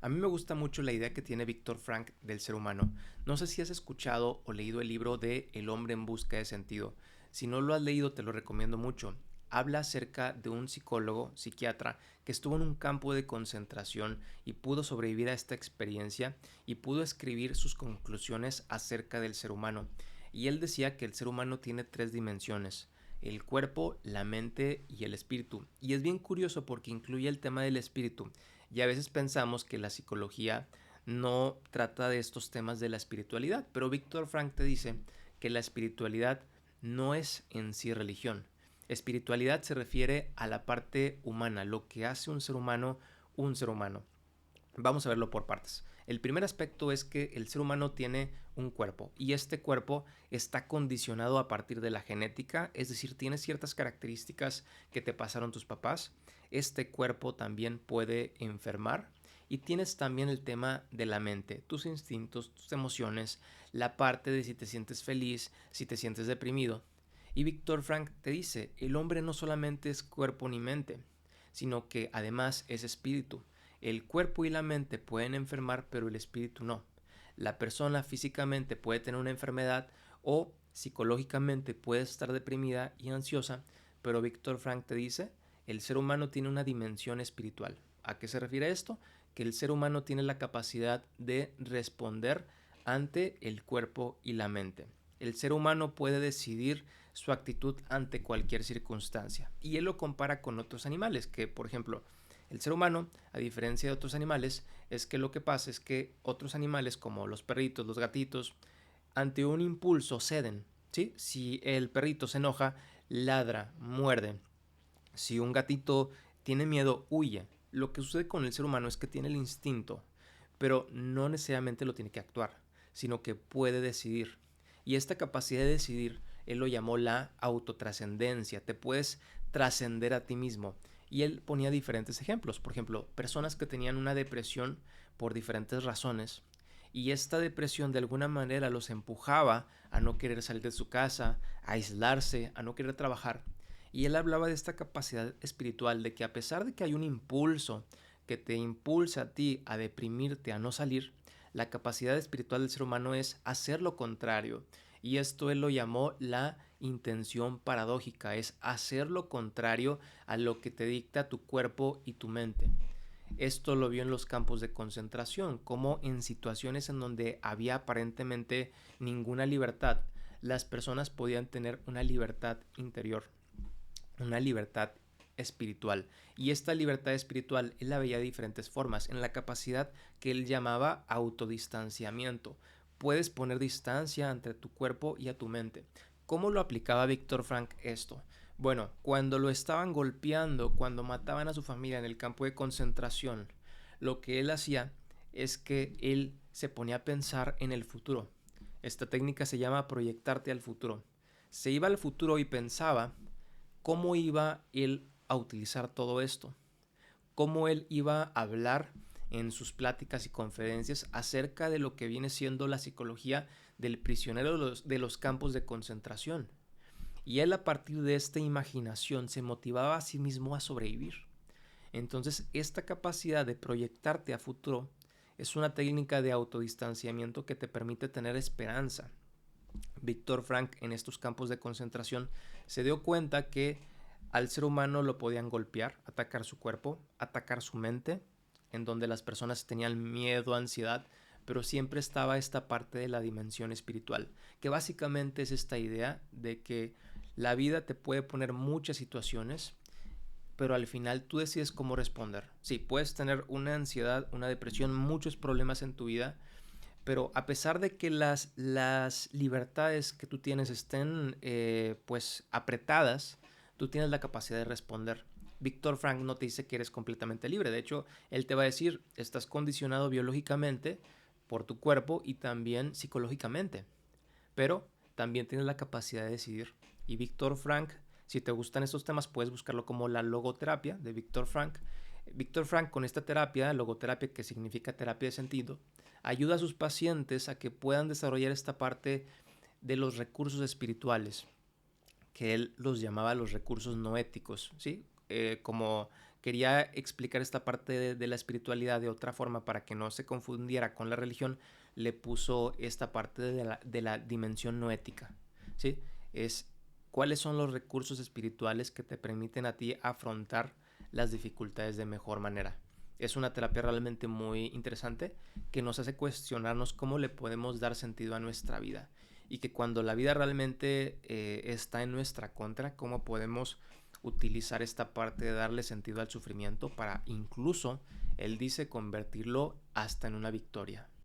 A mí me gusta mucho la idea que tiene Viktor Frank del ser humano. No sé si has escuchado o leído el libro de El hombre en busca de sentido. Si no lo has leído, te lo recomiendo mucho. Habla acerca de un psicólogo, psiquiatra, que estuvo en un campo de concentración y pudo sobrevivir a esta experiencia y pudo escribir sus conclusiones acerca del ser humano. Y él decía que el ser humano tiene tres dimensiones: el cuerpo, la mente y el espíritu. Y es bien curioso porque incluye el tema del espíritu. Y a veces pensamos que la psicología no trata de estos temas de la espiritualidad, pero Víctor Frank te dice que la espiritualidad no es en sí religión. Espiritualidad se refiere a la parte humana, lo que hace un ser humano un ser humano. Vamos a verlo por partes. El primer aspecto es que el ser humano tiene un cuerpo y este cuerpo está condicionado a partir de la genética, es decir, tiene ciertas características que te pasaron tus papás. Este cuerpo también puede enfermar y tienes también el tema de la mente, tus instintos, tus emociones, la parte de si te sientes feliz, si te sientes deprimido. Y Víctor Frank te dice, el hombre no solamente es cuerpo ni mente, sino que además es espíritu. El cuerpo y la mente pueden enfermar, pero el espíritu no. La persona físicamente puede tener una enfermedad o psicológicamente puede estar deprimida y ansiosa, pero Víctor Frank te dice, el ser humano tiene una dimensión espiritual. ¿A qué se refiere esto? Que el ser humano tiene la capacidad de responder ante el cuerpo y la mente. El ser humano puede decidir su actitud ante cualquier circunstancia. Y él lo compara con otros animales, que por ejemplo, el ser humano, a diferencia de otros animales, es que lo que pasa es que otros animales como los perritos, los gatitos, ante un impulso ceden, ¿sí? Si el perrito se enoja, ladra, muerde. Si un gatito tiene miedo, huye. Lo que sucede con el ser humano es que tiene el instinto, pero no necesariamente lo tiene que actuar, sino que puede decidir. Y esta capacidad de decidir, él lo llamó la autotrascendencia. Te puedes trascender a ti mismo. Y él ponía diferentes ejemplos. Por ejemplo, personas que tenían una depresión por diferentes razones. Y esta depresión de alguna manera los empujaba a no querer salir de su casa, a aislarse, a no querer trabajar. Y él hablaba de esta capacidad espiritual, de que a pesar de que hay un impulso que te impulsa a ti a deprimirte, a no salir, la capacidad espiritual del ser humano es hacer lo contrario. Y esto él lo llamó la intención paradójica, es hacer lo contrario a lo que te dicta tu cuerpo y tu mente. Esto lo vio en los campos de concentración, como en situaciones en donde había aparentemente ninguna libertad, las personas podían tener una libertad interior, una libertad espiritual. Y esta libertad espiritual él la veía de diferentes formas, en la capacidad que él llamaba autodistanciamiento. Puedes poner distancia entre tu cuerpo y a tu mente. ¿Cómo lo aplicaba Víctor Frank esto? Bueno, cuando lo estaban golpeando, cuando mataban a su familia en el campo de concentración, lo que él hacía es que él se ponía a pensar en el futuro. Esta técnica se llama proyectarte al futuro. Se iba al futuro y pensaba cómo iba él a utilizar todo esto, cómo él iba a hablar en sus pláticas y conferencias acerca de lo que viene siendo la psicología del prisionero de los campos de concentración. Y él a partir de esta imaginación se motivaba a sí mismo a sobrevivir. Entonces esta capacidad de proyectarte a futuro es una técnica de autodistanciamiento que te permite tener esperanza. Víctor Frank en estos campos de concentración se dio cuenta que al ser humano lo podían golpear, atacar su cuerpo, atacar su mente, en donde las personas tenían miedo, ansiedad, pero siempre estaba esta parte de la dimensión espiritual, que básicamente es esta idea de que la vida te puede poner muchas situaciones, pero al final tú decides cómo responder. Sí, puedes tener una ansiedad, una depresión, muchos problemas en tu vida, pero a pesar de que las libertades que tú tienes estén pues apretadas, tú tienes la capacidad de responder. Víctor Frank no te dice que eres completamente libre. De hecho, él te va a decir, estás condicionado biológicamente por tu cuerpo y también psicológicamente. Pero también tienes la capacidad de decidir. Y Víctor Frank, si te gustan estos temas, puedes buscarlo como la logoterapia de Víctor Frank. Víctor Frank con esta terapia, logoterapia que significa terapia de sentido, ayuda a sus pacientes a que puedan desarrollar esta parte de los recursos espirituales, que él los llamaba los recursos no éticos, ¿sí? Como quería explicar esta parte de la espiritualidad de otra forma para que no se confundiera con la religión, le puso esta parte de la dimensión no ética, ¿sí? Es cuáles son los recursos espirituales que te permiten a ti afrontar las dificultades de mejor manera. Es una terapia realmente muy interesante que nos hace cuestionarnos cómo le podemos dar sentido a nuestra vida y que cuando la vida realmente está en nuestra contra, cómo podemos utilizar esta parte de darle sentido al sufrimiento para incluso, él dice, convertirlo hasta en una victoria.